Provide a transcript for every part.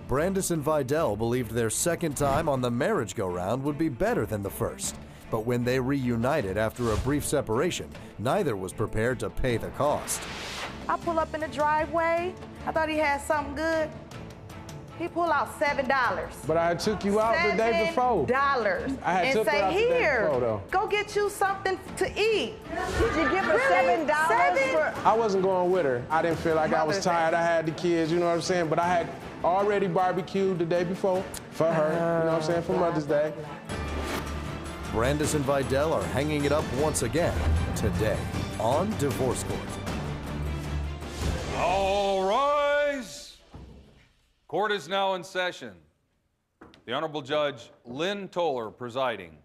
Brandis and Vidal believed their second time on the marriage go-round would be better than the first. But when they reunited after a brief separation, neither was prepared to pay the cost. I pull up in the driveway. I thought he had something good. He pulled out $7. But I took you out the day before. $7. I had and took say, her out the day here, before, though. go get you something to eat. Did you give her Really? $7 for? I wasn't going with her. I didn't feel like I was tired. I had the kids, you know what I'm saying? But I had already barbecued the day before for her, you know what I'm saying, for Mother's Day. Brandis and Vidal are hanging it up once again today on Divorce Court. All rise. Court is now in session. The Honorable Judge Lynn Toller presiding.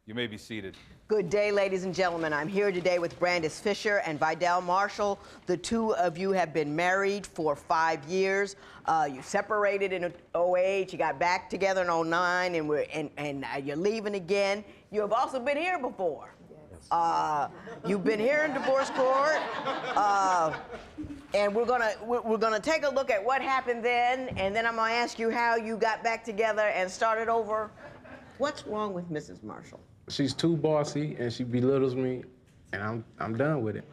You may be seated. Good day, ladies and gentlemen. I'm here today with Brandis Fisher and Vidal Marshall. The two of you have been married for 5 years. You separated in 08. You got back together in 09, and you're leaving again. You have also been here before. You've been here in divorce court, and we're gonna take a look at what happened then, and then I'm gonna ask you how you got back together and started over. What's wrong with Mrs. Marshall? She's too bossy and she belittles me, and I'm done with it.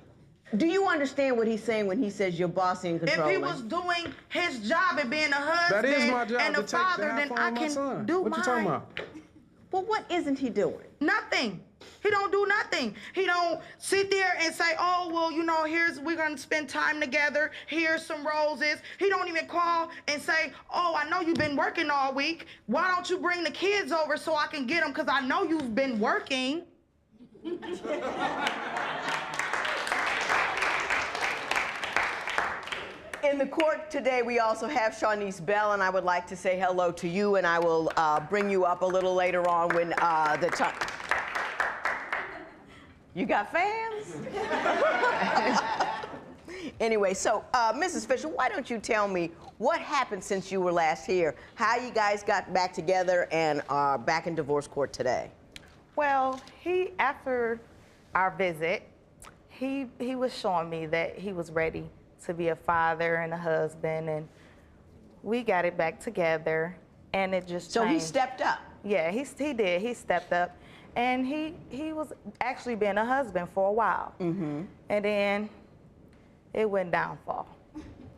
Do you understand what he's saying when he says you're bossy and controlling? If he was doing his job and being a husband That is my job and to a take father, to have then fun I with my can son. do What mine. you talking about? Well, what isn't he doing? Nothing. He don't do nothing. He don't sit there and say, oh, well, you know, we're gonna spend time together. Here's some roses. He don't even call and say, oh, I know you've been working all week. Why don't you bring the kids over so I can get them? Because I know you've been working. In the court today, we also have Shawnice Bell, and I would like to say hello to you, and I will bring you up a little later on when the time. You got fans? Anyway, so Mrs. Fisher, why don't you tell me what happened since you were last here? How you guys got back together and are back in divorce court today? Well, after our visit, he was showing me that he was ready to be a father and a husband, and we got it back together, and it just So changed. he stepped up? Yeah, he did. He stepped up, and he was actually being a husband for a while. Mm-hmm. And then it went downfall.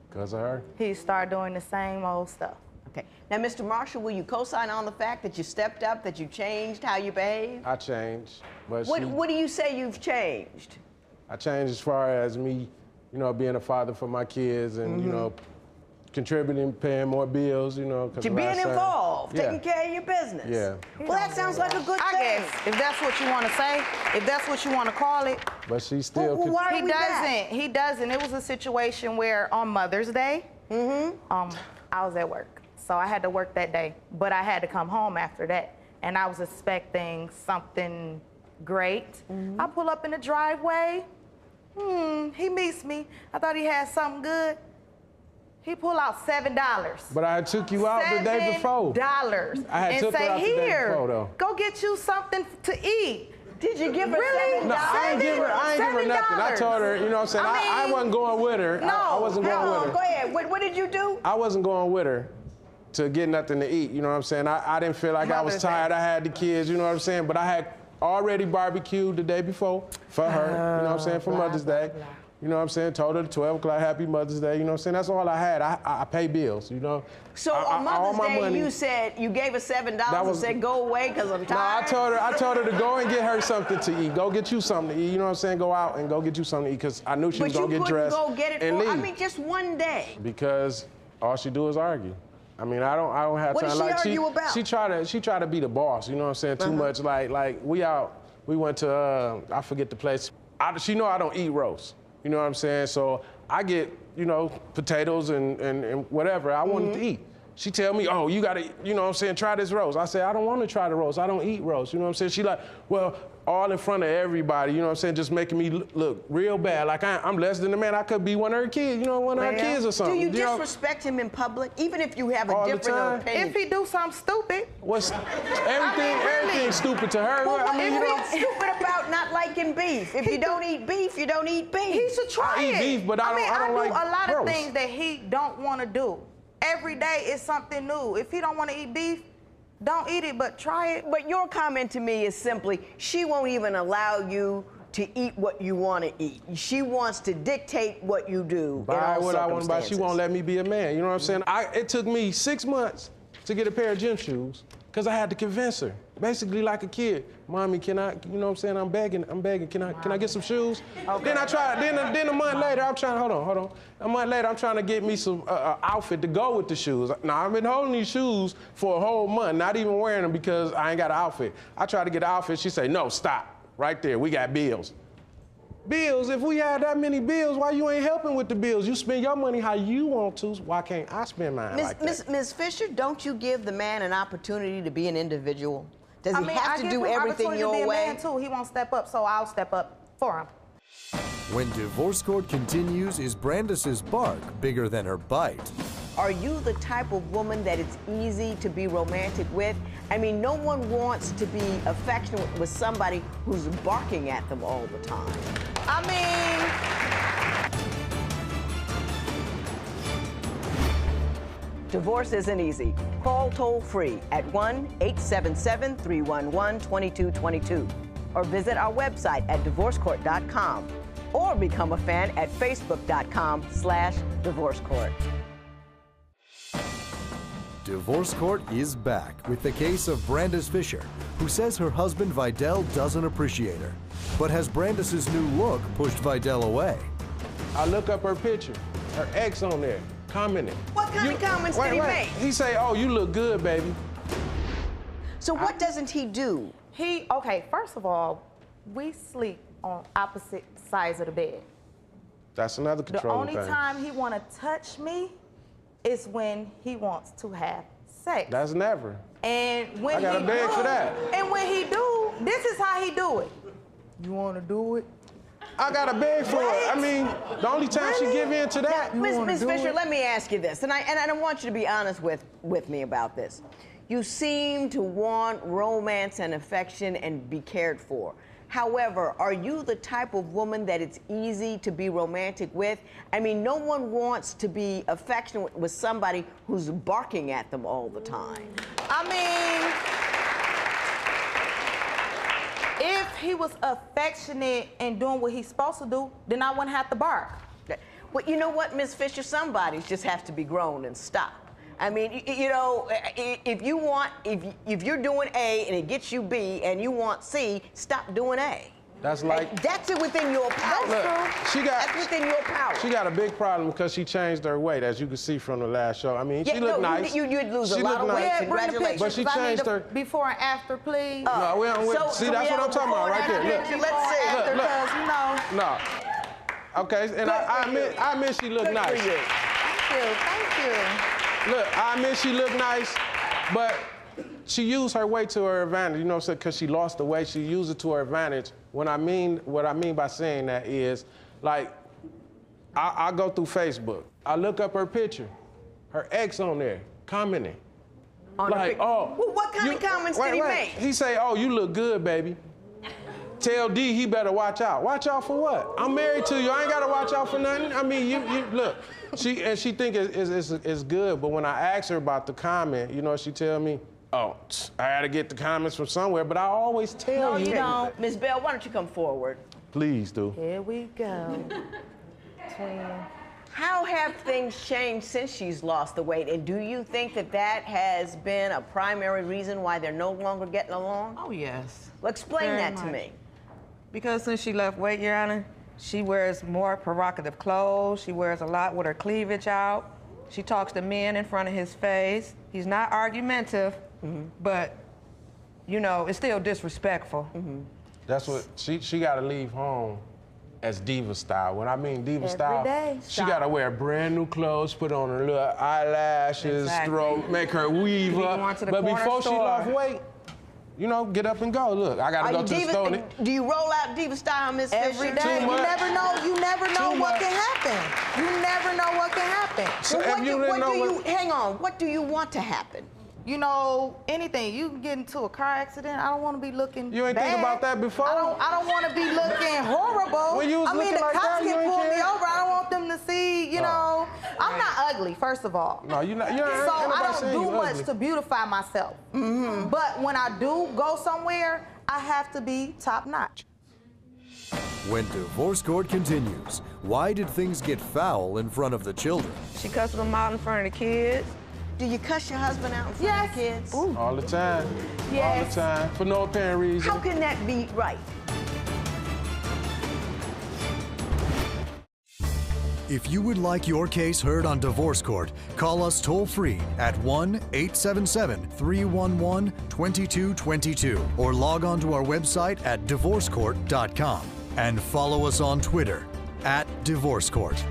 Because of her? He started doing the same old stuff. Okay. Now, Mr. Marshall, will you co-sign on the fact that you stepped up, that you changed how you behave? I changed. But What do you say you've changed? I changed as far as me, you know, being a father for my kids and, you know, contributing, paying more bills, you know. To being involved, Yeah. taking care of your business. Yeah. Well, that sounds like a good I thing. guess, if that's what you want to say, if that's what you want to call it. But she still... Well, why are we back? He doesn't. It was a situation where on Mother's Day, I was at work. So I had to work that day, but I had to come home after that. And I was expecting something great. I pull up in the driveway. He meets me. I thought he had something good. He pulled out $7. But I took you out the day before. $7. I had and took her say, out the day here, before, though. go get you something to eat. Did you give her Really? $7? No, I ain't give her nothing. I told her, you know what I'm saying? I mean, wasn't going with her. No. I wasn't going with her. Go ahead. What did you do? I wasn't going with her to get nothing to eat, you know what I'm saying? I didn't feel like I was tired. I had the kids, you know what I'm saying? But I had already barbecued the day before for her, you know what I'm saying, for Mother's Day. You know what I'm saying? Told her 12 o'clock, happy Mother's Day, you know what I'm saying? That's all I had. I pay bills, you know? So on Mother's Day, you said, you gave her $7 and said, go away because I'm tired? No, I told her to go and get her something to eat. Go get you something to eat, you know what I'm saying? Go out and go get you something to eat because I knew she was going to get dressed But you couldn't go get it and for, leave. I mean, just one day. Because all she do is argue. I mean, I don't have What time. does she argue about? She try to be the boss, you know what I'm saying? Too much, like we went to, I forget the place. She know I don't eat roast. You know what I'm saying? So I get, you know, potatoes and whatever I wanted to eat. She tell me, oh, you gotta, you know what I'm saying, try this roast. I say, I don't wanna try the roast. I don't eat roast. You know what I'm saying? She like, well, all in front of everybody, you know what I'm saying, just making me look real bad. Like I'm less than a man. I could be one of her kids, you know, one of her kids or something. Do you know? disrespect him in public, even if you have a All the different time. opinion? If he do something stupid. What's everything's stupid to her. Well, I mean, you know, what's stupid about not liking beef? If you don't eat beef, you don't eat beef. He should try I eat it. beef, but I don't do like a lot of roast. things that he don't want to do. every day is something new. If he don't want to eat beef, don't eat it, but try it. But your comment to me is simply, she won't even allow you to eat what you want to eat. She wants to dictate what you do. Buy what I want to buy. Circumstances. She won't let me be a man. You know what I'm saying? It took me 6 months to get a pair of gym shoes because I had to convince her. Basically like a kid. Mommy, can I, you know what I'm saying? I'm begging. Can I get some shoes? Okay. Then I tried, then a month later, I'm trying, hold on. A month later, I'm trying to get me some outfit to go with the shoes. Now, I've been holding these shoes for a whole month, not even wearing them because I ain't got an outfit. I tried to get an outfit, she say, no, stop. Right there, we got bills. Bills, if we had that many bills, why you ain't helping with the bills? You spend your money how you want to, why can't I spend mine like that? Ms. Fisher, don't you give the man an opportunity to be an individual? Does he have to do everything your way? I give him opportunity to be a man too. He won't step up, so I'll step up for him. When divorce court continues, is Brandis's bark bigger than her bite? Are you the type of woman that it's easy to be romantic with? I mean, no one wants to be affectionate with somebody who's barking at them all the time. I mean... Divorce isn't easy. Call toll-free at 1-877-311-2222 or visit our website at divorcecourt.com or become a fan at facebook.com/divorcecourt. Divorce court is back with the case of Brandis Fisher, who says her husband Vidal doesn't appreciate her. But has Brandis's new look pushed Vidal away? I look up her picture, her ex on there, commenting. What kind of comments did he make? He say, oh, you look good, baby. So what doesn't he do? Okay, first of all, we sleep on opposite sides of the bed. That's another controlling thing. The only time he want to touch me is when he wants to have sex. That's never. And when I gotta beg for that. And when he do, this is how he do it. You want to do it? I gotta beg for it. I mean, the only time she give in to that. Ms. Fisher, let me ask you this, and I don't want you to be honest with me about this. You seem to want romance and affection and be cared for. However, are you the type of woman that it's easy to be romantic with? I mean, no one wants to be affectionate with somebody who's barking at them all the time. I mean, if he was affectionate and doing what he's supposed to do, then I wouldn't have to bark. Well, you know what, Ms. Fisher? Some bodies just have to be grown and stop. I mean, you know, if you're doing A and it gets you B and you want C, stop doing A. That's like... That's it within your power. Look, that's within your power. She got a big problem because she changed her weight, as you can see from the last show. I mean, she looked nice. You'd lose a lot of weight. Yeah, congratulations. But she changed her... Before and after, please. No, we don't... See, that's what I'm talking about right there. Look. Let's see. Look. No. Okay, and I admit she looked nice. Thank you. Look, I admit she looked nice, but she used her weight to her advantage, you know what I'm saying? Because she lost the weight, she used it to her advantage. What I mean by saying that is, like, I go through Facebook, I look up her picture, her ex on there, commenting. Like, oh. Well, what kind of comments did he make? He say, oh, you look good, baby. Tell D he better watch out. Watch out for what? I'm married to you. I ain't gotta watch out for nothing. I mean, you look. She think it's good, but when I ask her about the comment, you know what she tell me? Oh, I gotta get the comments from somewhere, but I always tell you. No, you don't. Ms. Bell, why don't you come forward? Please do. Here we go. How have things changed since she's lost the weight? And do you think that has been a primary reason why they're no longer getting along? Oh, yes. Well, explain Very that to much. me. Because since she left weight, Your Honor, she wears more provocative clothes. She wears a lot with her cleavage out. She talks to men in front of his face. He's not argumentative, but, you know, it's still disrespectful. That's what, she gotta leave home as diva style. When I mean diva style, she gotta wear brand new clothes, put on her little eyelashes, make her weave up. But before she lost weight, you know, get up and go. Look, I gotta go to the store. Do you roll out diva style, Miss Fisher? Every day. You never know what can happen. You never know what can happen. So hang on, what do you want to happen? You know, anything. You can get into a car accident. I don't want to be looking You ain't bad. think about that before? I don't want to be looking horrible. When you was I mean, looking the like cops that, you can ain't pull me care? over. I don't want them to see, you know. I'm not ugly, first of all. No, you're not. So ain't nobody I don't saying do you much ugly. to beautify myself. But when I do go somewhere, I have to be top notch. When divorce court continues, why did things get foul in front of the children? She cussed them out in front of the kids. Do you cuss your husband out in front of the kids? All the time. Yes. All the time. For no apparent reason. How can that be right? If you would like your case heard on divorce court, call us toll-free at 1-877-311-2222 or log on to our website at divorcecourt.com and follow us on Twitter @divorcecourt.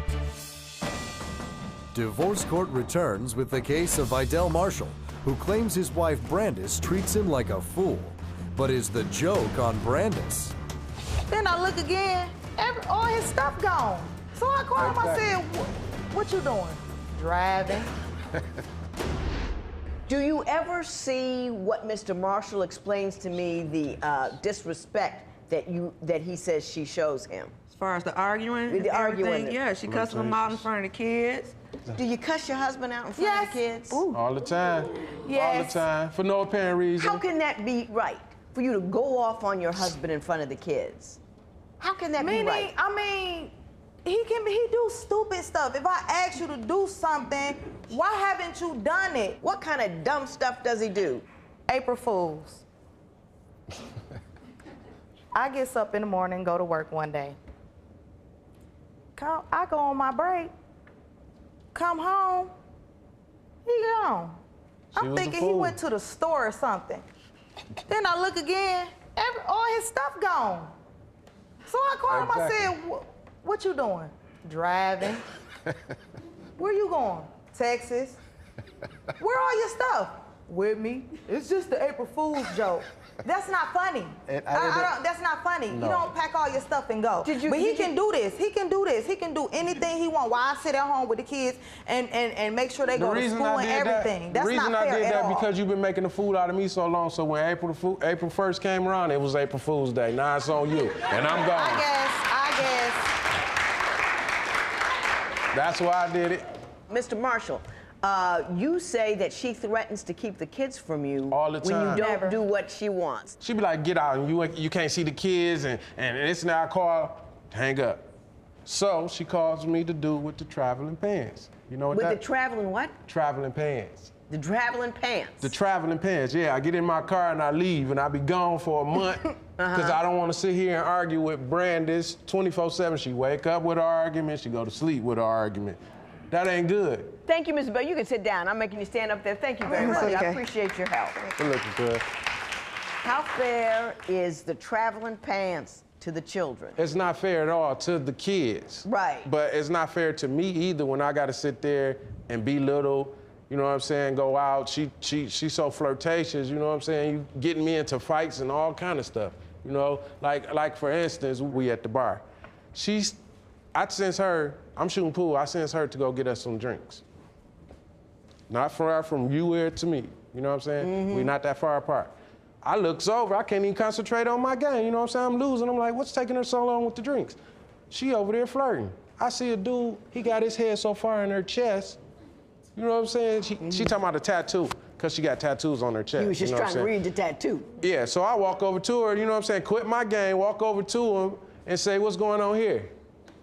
Divorce Court returns with the case of Vidal Marshall, who claims his wife Brandis treats him like a fool, but is the joke on Brandis. Then I look again, all his stuff gone. So I called him, I said, what you doing? Driving. Do you ever see what Mr. Marshall explains to me, the disrespect that he says she shows him? As far as the arguing, The and arguing. everything, yeah, she cussed them out in front of the kids. Do you cuss your husband out in front of the kids? All the time. Yes. All the time. For no apparent reason. How can that be right? For you to go off on your husband in front of the kids? How can that be right? I mean, he do stupid stuff. If I ask you to do something, why haven't you done it? What kind of dumb stuff does he do? April Fools. I get up in the morning, go to work one day. I go on my break, come home, he gone. I'm was a thinking he fool. went to the store or something. Then I look again, all his stuff gone. So I called him, I said, what you doing? Driving. Where you going? Texas. Where all your stuff? With me. It's just the April Fool's joke. That's not funny. That's not funny. No. You don't pack all your stuff and go. Did you- but he did can you- do this. He can do this. He can do anything he wants while I sit at home with the kids and make sure they go to school and everything. That's the reason not fair I did at that all. because you've been making a fool out of me so long. So when April 1st came around, it was April Fool's Day. Now it's on you, and I'm gone. I guess. That's why I did it. Mr. Marshall, you say that she threatens to keep the kids from you All the when time. you don't Never. do what she wants. She be like, get out, and you can't see the kids, and it's now I call, hang up. So she calls me to do with the traveling pants. You know what With that? the traveling what? Traveling pants. The traveling pants. The traveling pants, yeah. I get in my car and I leave, and I be gone for a month because I don't want to sit here and argue with Brandis 24/7. She wake up with an argument, she go to sleep with an argument. That ain't good. Thank you, Mr. Bell. You can sit down. I'm making you stand up there. Thank you very It's much. I okay. appreciate your help. Good looking, good. How fair is the traveling pants to the children? It's not fair at all to the kids. Right. But it's not fair to me either when I got to sit there and belittle, you know what I'm saying, go out. She's so flirtatious, you know what I'm saying? You getting me into fights and all kind of stuff, you know? Like for instance, we at the bar. I sends her, I'm shooting pool, I sends her to go get us some drinks. Not far from you here to me, you know what I'm saying? We're not that far apart. I looks over, I can't even concentrate on my game, you know what I'm saying? I'm losing, I'm like, what's taking her so long with the drinks? She over there flirting. I see a dude, he got his head so far in her chest, you know what I'm saying? She talking about a tattoo, because she got tattoos on her chest. You was just know what trying I'm to saying? read the tattoo. Yeah, so I walk over to her, you know what I'm saying, quit my game, walk over to him and say, what's going on here?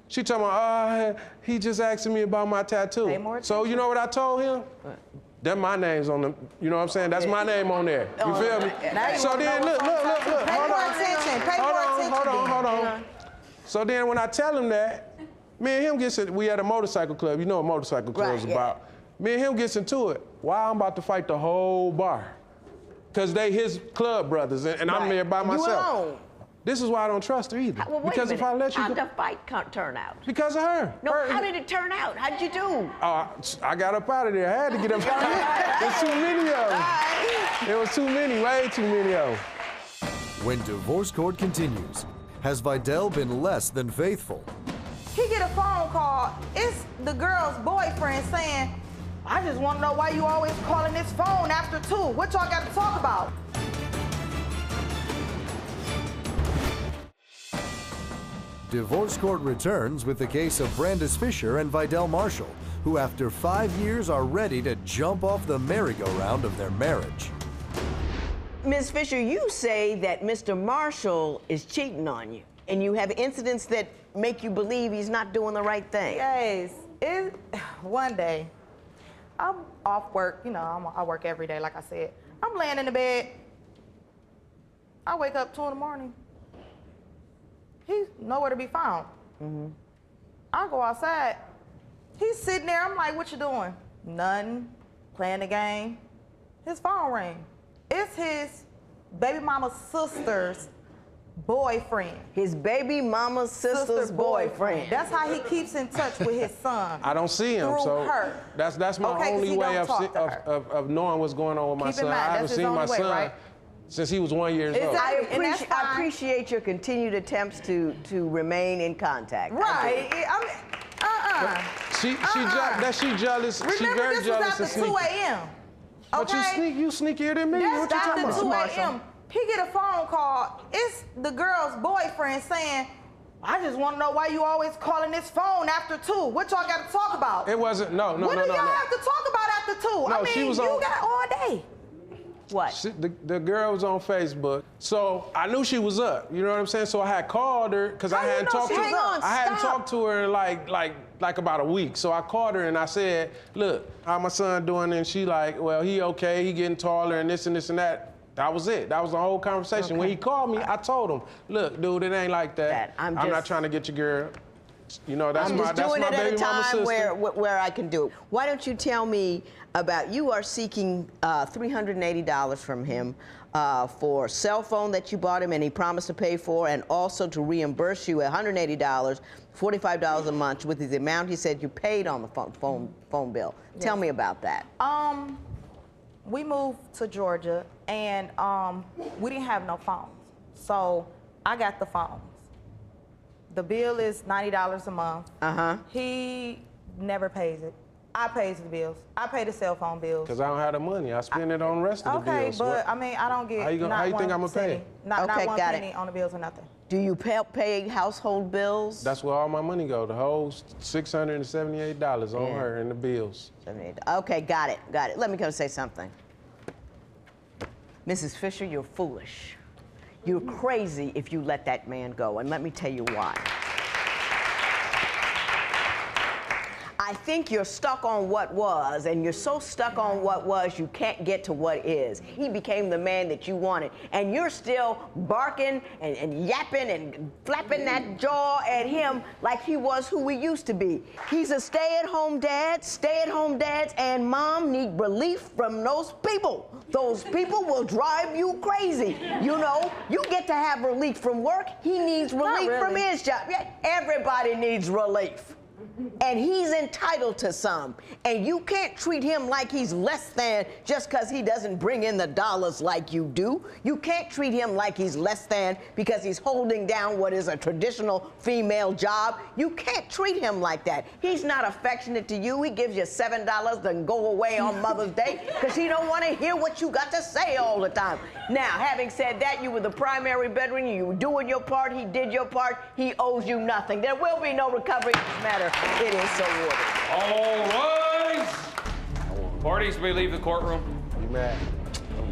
She talking about, he just asking me about my tattoo. Pay more So you know what I told him? That my name's on the, you know what I'm saying? That's my name on there. You feel me? Now you So wanna then know look, what's look. Pay Hold more on. attention. Pay more attention. Hold on. So then when I tell him that, me and him gets it, we at a motorcycle club. You know what a motorcycle club is Right, yeah. about. Me and him gets into it. Why I'm about to fight the whole bar? Because they his club brothers, and I'm Right. there by You myself. alone. This is why I don't trust her either. Well, wait because a if minute. I let you How'd go, the fight turn out? because of her. No, Her- how did it turn out? How did you do? I got up out of there. I had to get up out of there. There's too many of them. There was too many, way too many of them. When divorce court continues, has Vidal been less than faithful? He get a phone call. It's the girl's boyfriend saying, I just want to know why you always calling this phone after 2. What y'all got to talk about? Divorce court returns with the case of Brandis Fisher and Vidal Marshall, who after 5 years are ready to jump off the merry-go-round of their marriage. Ms. Fisher, you say that Mr. Marshall is cheating on you, and you have incidents that make you believe he's not doing the right thing. Yes. One day, I'm off work. You know, I work every day, like I said. I'm laying in the bed. I wake up 2 in the morning. He's nowhere to be found. I go outside. He's sitting there. I'm like, what you doing? Nothing. Playing the game. His phone rang. It's his baby mama's sister's boyfriend. His baby mama's sister's boyfriend. That's how he keeps in touch with his son. I don't see him, through so her. that's my only way of knowing what's going on with my son. I haven't seen my son right? since he was 1 year old. Exactly. I appreciate your continued attempts to remain in contact. Right. She jealous. Remember, she very this jealous was and after 2 sneaky. a.m. But you sneakier than me. What you talking That's about? after 2 a.m. He get a phone call. It's the girl's boyfriend saying, I just want to know why you always calling this phone after 2. What y'all got to talk about? It wasn't, no. What do y'all have to talk about after 2? No, I mean, she was you on- got all day. What? The girl was on Facebook, so I knew she was up. You know what I'm saying? So I had called her because I hadn't talked to her. I hadn't talked to her in like about a week. So I called her and I said, "Look, how my son doing?" And she like, "Well, he okay. He getting taller and this and this and that." That was it. That was the whole conversation. Okay. When he called me, I told him, "Look, dude, it ain't like that. I'm not trying to get your girl. You know, that's I'm my just that's doing my it at baby a mama's time sister." where I can do it. Why don't you tell me about, you are seeking $380 from him for a cell phone that you bought him and he promised to pay for, and also to reimburse you $180, $45 a month with the amount he said you paid on the phone bill. Yes. Tell me about that. We moved to Georgia and we didn't have no phones. So I got the phones. The bill is $90 a month. He never pays it. I pays the bills. I pay the cell phone bills. Because I don't have the money. I spend it on the rest of the bills. Okay, but I mean, I don't get how you think I'm going to pay? Not one penny on the bills or nothing. Do you pay household bills? That's where all my money go. The whole $678 on her and the bills. Okay, got it. Let me come say something. Mrs. Fisher, you're foolish. You're crazy if you let that man go, and let me tell you why. I think you're stuck on what was, and you're so stuck on what was, you can't get to what is. He became the man that you wanted, and you're still barking and yapping and flapping that jaw at him like he was who he used to be. He's a stay-at-home dad. Stay-at-home dads and mom need relief from those people. Those people will drive you crazy. You know, you get to have relief from work. He needs relief from his job. Yeah, everybody needs relief. And he's entitled to some. And you can't treat him like he's less than just because he doesn't bring in the dollars like you do. You can't treat him like he's less than because he's holding down what is a traditional female job. You can't treat him like that. He's not affectionate to you. He gives you $7 to go away on Mother's Day because he don't want to hear what you got to say all the time. Now, having said that, you were the primary breadwinner. You were doing your part. He did your part. He owes you nothing. There will be no recovery in this matter. It is so ordered. All rise. Parties may leave the courtroom. You mad?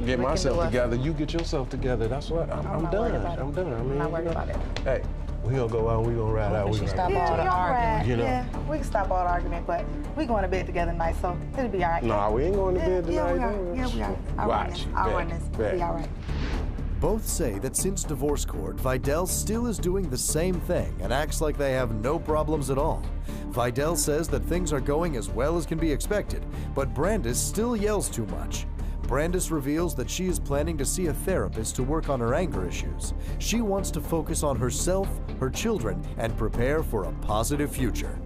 Get myself together. You get yourself together. That's what I'm done. I'm done. I mean, I'm not worried about it. Hey, we gonna go out. We gonna ride out. We gonna stop all the argument. You know. Yeah, we can stop all the argument, but we going to bed together tonight, so it'll be all right. Nah, we ain't going to bed tonight. Yeah, we are. I'll run this. It'll be all right. Both say that since divorce court, Vidal still is doing the same thing and acts like they have no problems at all. Vidal says that things are going as well as can be expected, but Brandis still yells too much. Brandis reveals that she is planning to see a therapist to work on her anger issues. She wants to focus on herself, her children, and prepare for a positive future.